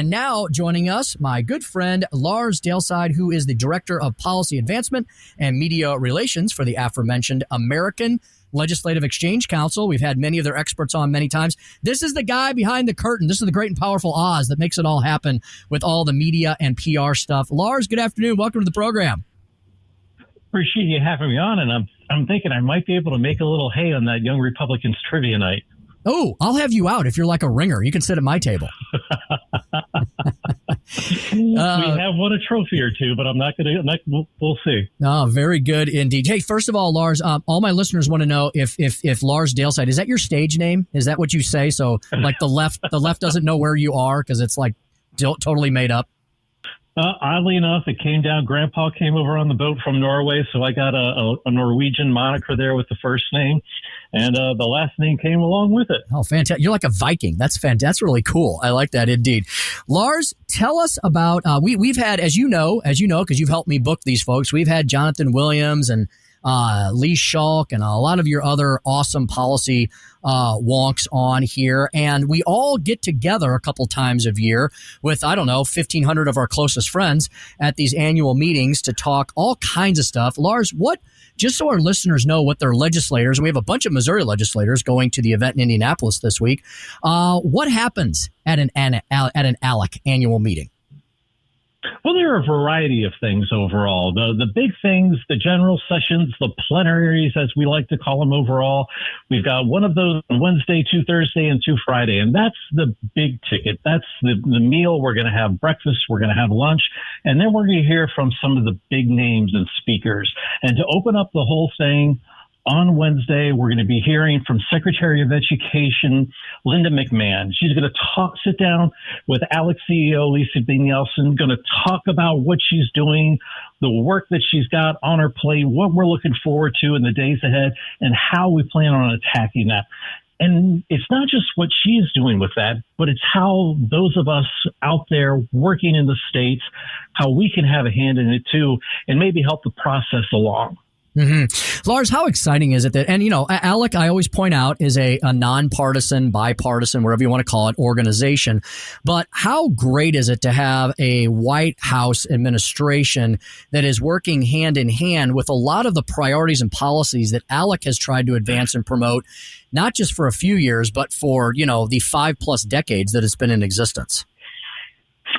And now joining us, my good friend Lars Dalseide, who is the Director of Policy Advancement and Media Relations for the aforementioned American Legislative Exchange Council. We've had many of their experts on many times. This is the guy behind the curtain. This is the great and powerful Oz that makes it all happen with all the media and PR stuff. Lars, good afternoon. Welcome to the program. Appreciate you having me on, and I'm thinking I might be able to make a little hay on that Young Republicans trivia night. Oh, I'll have you out if you're like a ringer. You can sit at my table. We have won a trophy or two, but I'm not going to. We'll see. Oh, very good indeed. Hey, first of all, Lars, all my listeners want to know if Lars Dalseide, is that your stage name? Is that what you say? So like the left doesn't know where you are because it's like totally made up. Oddly enough, it came down. Grandpa came over on the boat from Norway, so I got a Norwegian moniker there with the first name, and the last name came along with it. Oh, fantastic! You're like a Viking. That's fantastic. That's really cool. I like that indeed. Lars, tell us about we've had, as you know, because you've helped me book these folks. We've had Jonathan Williams and Lee Schalk and a lot of your other awesome policy wonks on here. And we all get together a couple times a year with, 1,500 of our closest friends at these annual meetings to talk all kinds of stuff. Lars, just so our listeners know what their legislators, and we have a bunch of Missouri legislators going to the event in Indianapolis this week, what happens at an ALEC annual meeting? Well, there are a variety of things overall. The big things, the general sessions, the plenaries, as we like to call them overall. We've got one of those on Wednesday, 2 Thursday, and 2 Friday. And that's the big ticket. That's the meal. We're going to have breakfast. We're going to have lunch. And then we're going to hear from some of the big names and speakers. And to open up the whole thing, on Wednesday, we're going to be hearing from Secretary of Education Linda McMahon. She's going to sit down with ALEC CEO Lisa B. Nelson, going to talk about what she's doing, the work that she's got on her plate, what we're looking forward to in the days ahead, and how we plan on attacking that. And it's not just what she's doing with that, but it's how those of us out there working in the states, how we can have a hand in it too, and maybe help the process along. Mm-hmm. Lars, how exciting is it that, and ALEC, I always point out, is a nonpartisan, bipartisan, whatever you want to call it, organization. But how great is it to have a White House administration that is working hand in hand with a lot of the priorities and policies that ALEC has tried to advance and promote, not just for a few years, but for, the 5+ decades that it's been in existence?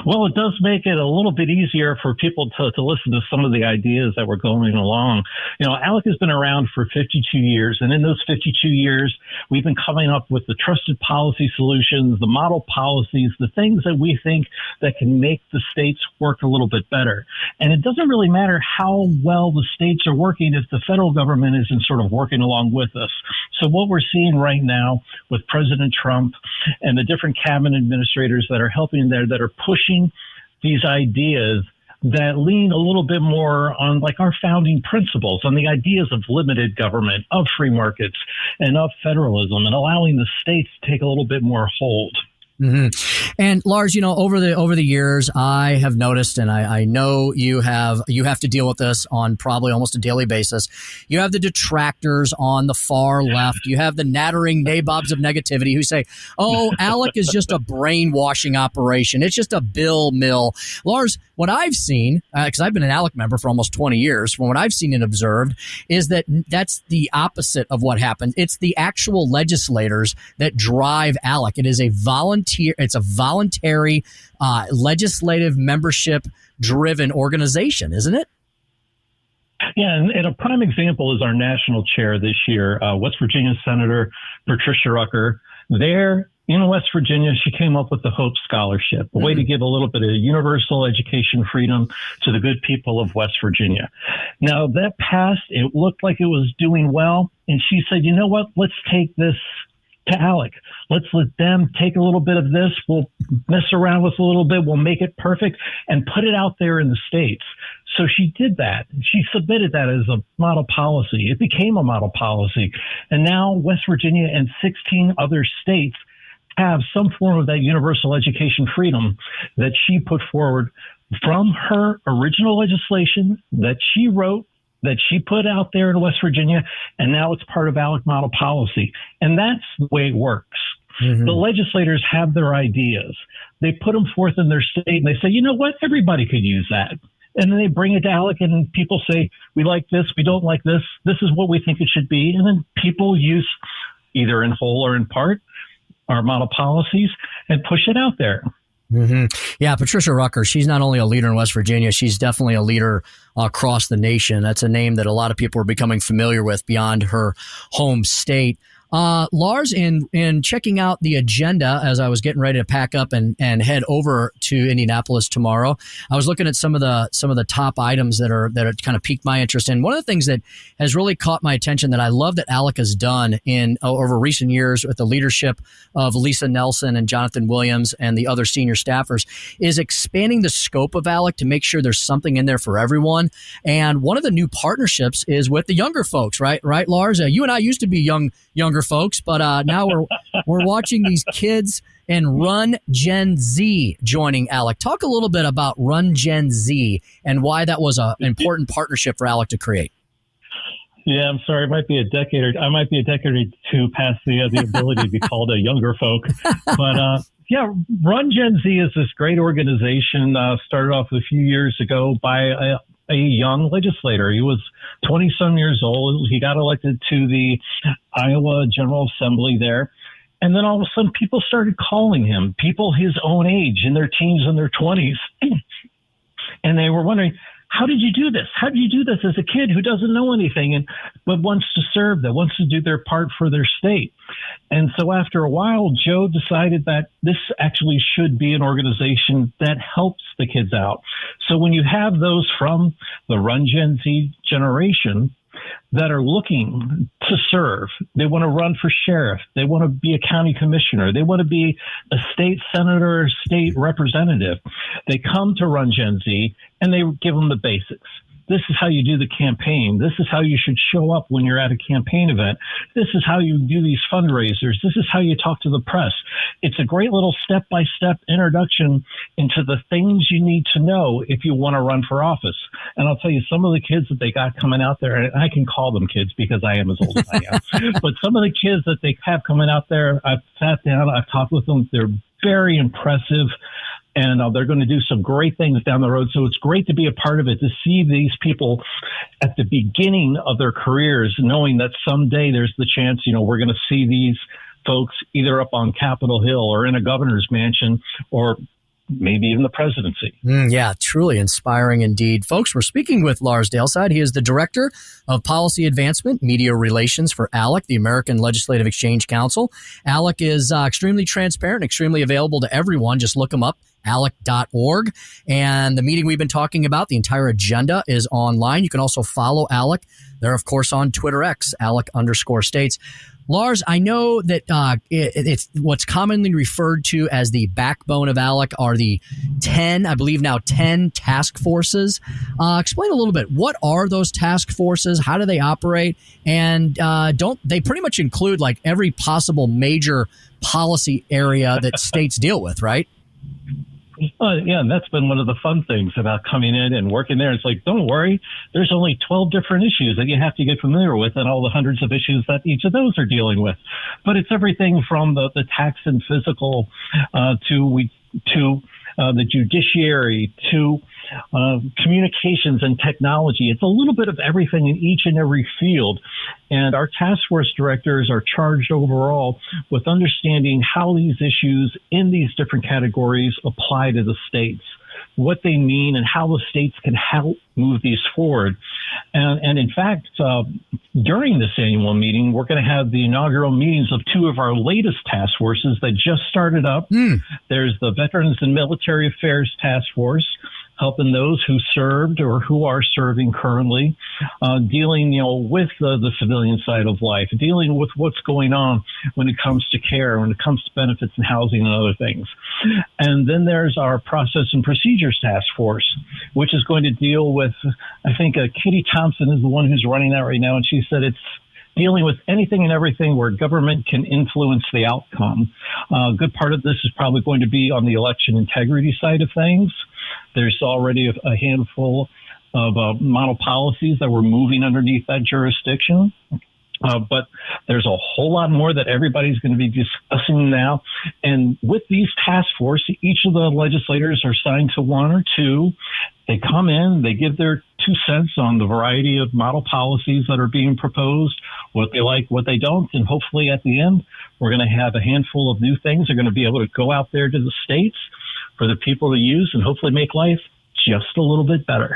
Well, it does make it a little bit easier for people to listen to some of the ideas that were going along. ALEC has been around for 52 years, and in those 52 years, we've been coming up with the trusted policy solutions, the model policies, the things that we think that can make the states work a little bit better. And it doesn't really matter how well the states are working if the federal government isn't sort of working along with us. So what we're seeing right now with President Trump and the different cabinet administrators that are helping there, that are pushing these ideas that lean a little bit more on like our founding principles, on the ideas of limited government, of free markets, and of federalism, and allowing the states to take a little bit more hold. Mm-hmm. And Lars, over the years, I have noticed, and I know you have to deal with this on probably almost a daily basis. You have the detractors on the far left. You have the nattering nabobs of negativity who say, "Oh, ALEC is just a brainwashing operation. It's just a bill mill." Lars, what I've seen, because I've been an ALEC member for almost 20 years, from what I've seen and observed, is that that's the opposite of what happened. It's the actual legislators that drive ALEC. It is a voluntary legislative membership driven organization, isn't it? Yeah, and a prime example is our national chair this year, West Virginia Senator Patricia Rucker. There in West Virginia, she came up with the Hope Scholarship, a way to give a little bit of universal education freedom to the good people of West Virginia. Now, that passed. It looked like it was doing well. And she said, you know what, let's take this to ALEC. Let's let them take a little bit of this. We'll mess around with a little bit. We'll make it perfect and put it out there in the states. So she did that. She submitted that as a model policy. It became a model policy. And now West Virginia and 16 other states have some form of that universal education freedom that she put forward from her original legislation that she wrote, that she put out there in West Virginia, and now it's part of ALEC model policy. And that's the way it works. The legislators have their ideas. They put them forth in their state and they say, you know what, everybody could use that. And then they bring it to ALEC and people say, we like this, we don't like this, this is what we think it should be. And then people use, either in whole or in part, our model policies and push it out there. Mm-hmm. Yeah, Patricia Rucker, she's not only a leader in West Virginia, she's definitely a leader across the nation. That's a name that a lot of people are becoming familiar with beyond her home state. Lars, in checking out the agenda as I was getting ready to pack up and head over to Indianapolis tomorrow, I was looking at some of the top items that are kind of piqued my interest. And one of the things that has really caught my attention that I love that ALEC has done over recent years with the leadership of Lisa Nelson and Jonathan Williams and the other senior staffers is expanding the scope of ALEC to make sure there's something in there for everyone. And one of the new partnerships is with the younger folks, right, Lars? You and I used to be younger folks, but now we're watching these kids and Run Gen Z joining ALEC. Talk a little bit about Run Gen Z and why that was an important partnership for ALEC to create. Yeah, I'm sorry. I might be a decade or two past the ability to be called a younger folk. But yeah, Run Gen Z is this great organization started off a few years ago by a young legislator. He was 20-some years old. He got elected to the Iowa General Assembly there. And then all of a sudden, people started calling him, people his own age, in their teens and their 20s. And they were wondering, how did you do this? How did you do this as a kid who doesn't know anything but wants to serve, that wants to do their part for their state? And so after a while, Joe decided that this actually should be an organization that helps the kids out. So when you have those from the Run Gen Z generation that are looking to serve, they want to run for sheriff, they want to be a county commissioner, they want to be a state senator or state representative, they come to Run Gen Z and they give them the basics. This is how you do the campaign. This is how you should show up when you're at a campaign event. This is how you do these fundraisers. This is how you talk to the press. It's a great little step-by-step introduction into the things you need to know if you want to run for office. And I'll tell you, some of the kids that they got coming out there, and I can call them kids because I am as old as I am, but some of the kids that they have coming out there, I've sat down, I've talked with them. They're very impressive. And they're going to do some great things down the road. So it's great to be a part of it, to see these people at the beginning of their careers, knowing that someday there's the chance, we're going to see these folks either up on Capitol Hill or in a governor's mansion or maybe even the presidency. Yeah, truly inspiring indeed. Folks, we're speaking with Lars Dalseide. He is the Director of Policy Advancement, Media Relations for ALEC, the American Legislative Exchange Council. ALEC is extremely transparent, extremely available to everyone. Just look them up, ALEC.org. And the meeting we've been talking about, the entire agenda is online. You can also follow ALEC. They're, of course, on Twitter X, ALEC_states. Lars, I know that it's what's commonly referred to as the backbone of ALEC are the 10 task forces. Explain a little bit. What are those task forces? How do they operate? And don't they pretty much include like every possible major policy area that states deal with, right? Yeah, and that's been one of the fun things about coming in and working there. It's like, don't worry, there's only 12 different issues that you have to get familiar with and all the hundreds of issues that each of those are dealing with. But it's everything from the tax and physical to the judiciary to communications and technology. It's a little bit of everything in each and every field. And our task force directors are charged overall with understanding how these issues in these different categories apply to the states, what they mean, and how the states can help move these forward. And in fact, during this annual meeting, we're going to have the inaugural meetings of two of our latest task forces that just started up. There's the Veterans and Military Affairs Task Force, helping those who served or who are serving currently, dealing, with the civilian side of life, dealing with what's going on when it comes to care, when it comes to benefits and housing and other things. And then there's our Process and Procedures Task Force, which is going to deal with, I think Kitty Thompson is the one who's running that right now, and she said it's dealing with anything and everything where government can influence the outcome. A good part of this is probably going to be on the election integrity side of things. There's already a handful of model policies that we're moving underneath that jurisdiction. But there's a whole lot more that everybody's going to be discussing now. And with these task force, each of the legislators are assigned to one or two. They come in, they give their 2 cents on the variety of model policies that are being proposed, what they like, what they don't. And hopefully at the end, we're going to have a handful of new things. They're going to be able to go out there to the states for the people to use and hopefully make life just a little bit better.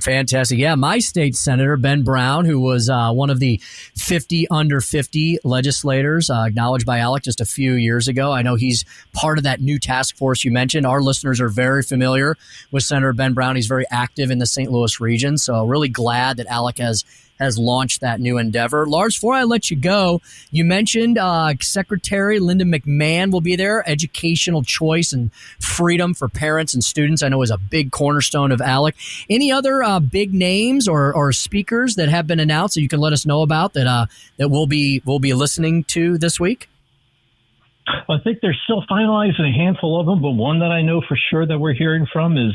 Fantastic. Yeah, my state senator, Ben Brown, who was one of the 50 under 50 legislators acknowledged by ALEC just a few years ago. I know he's part of that new task force you mentioned. Our listeners are very familiar with Senator Ben Brown. He's very active in the St. Louis region. So really glad that ALEC has launched that new endeavor. Lars, before I let you go, you mentioned Secretary Linda McMahon will be there. Educational choice and freedom for parents and students, I know, is a big cornerstone of ALEC. Any other big names or speakers that have been announced that you can let us know about that we'll be listening to this week? I think they're still finalizing a handful of them, but one that I know for sure that we're hearing from is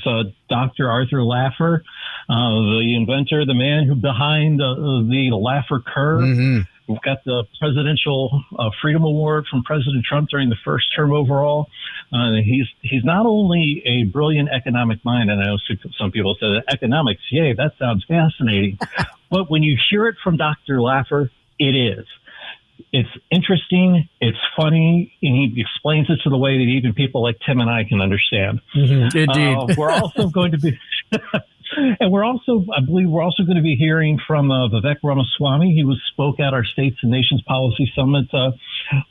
Dr. Arthur Laffer, the inventor, the man who behind the Laffer curve. We've got the Presidential Freedom Award from President Trump during the first term overall. He's not only a brilliant economic mind, and I know some people say economics, yay, that sounds fascinating. But when you hear it from Dr. Laffer, it is. It's interesting, it's funny, and he explains it to the way that even people like Tim and I can understand. Indeed. We're also going to be... And I believe we're also going to be hearing from Vivek Ramaswamy. He spoke at our States and Nations Policy Summit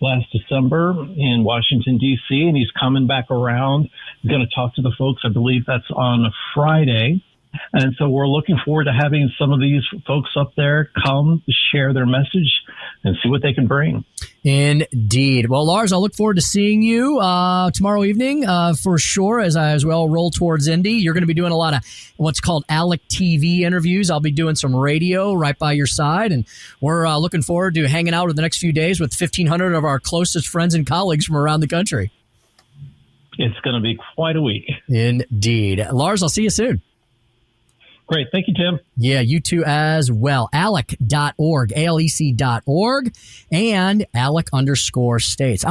last December in Washington, D.C., and he's coming back around. He's going to talk to the folks. I believe that's on Friday. And so we're looking forward to having some of these folks up there come to share their message and see what they can bring. Indeed. Well, Lars, I look forward to seeing you tomorrow evening for sure as we all roll towards Indy. You're going to be doing a lot of what's called ALEC TV interviews. I'll be doing some radio right by your side, and we're looking forward to hanging out over the next few days with 1,500 of our closest friends and colleagues from around the country. It's going to be quite a week. Indeed. Lars, I'll see you soon. Great. Thank you, Tim. Yeah, you too as well. ALEC.org, ALEC.org, and ALEC_states.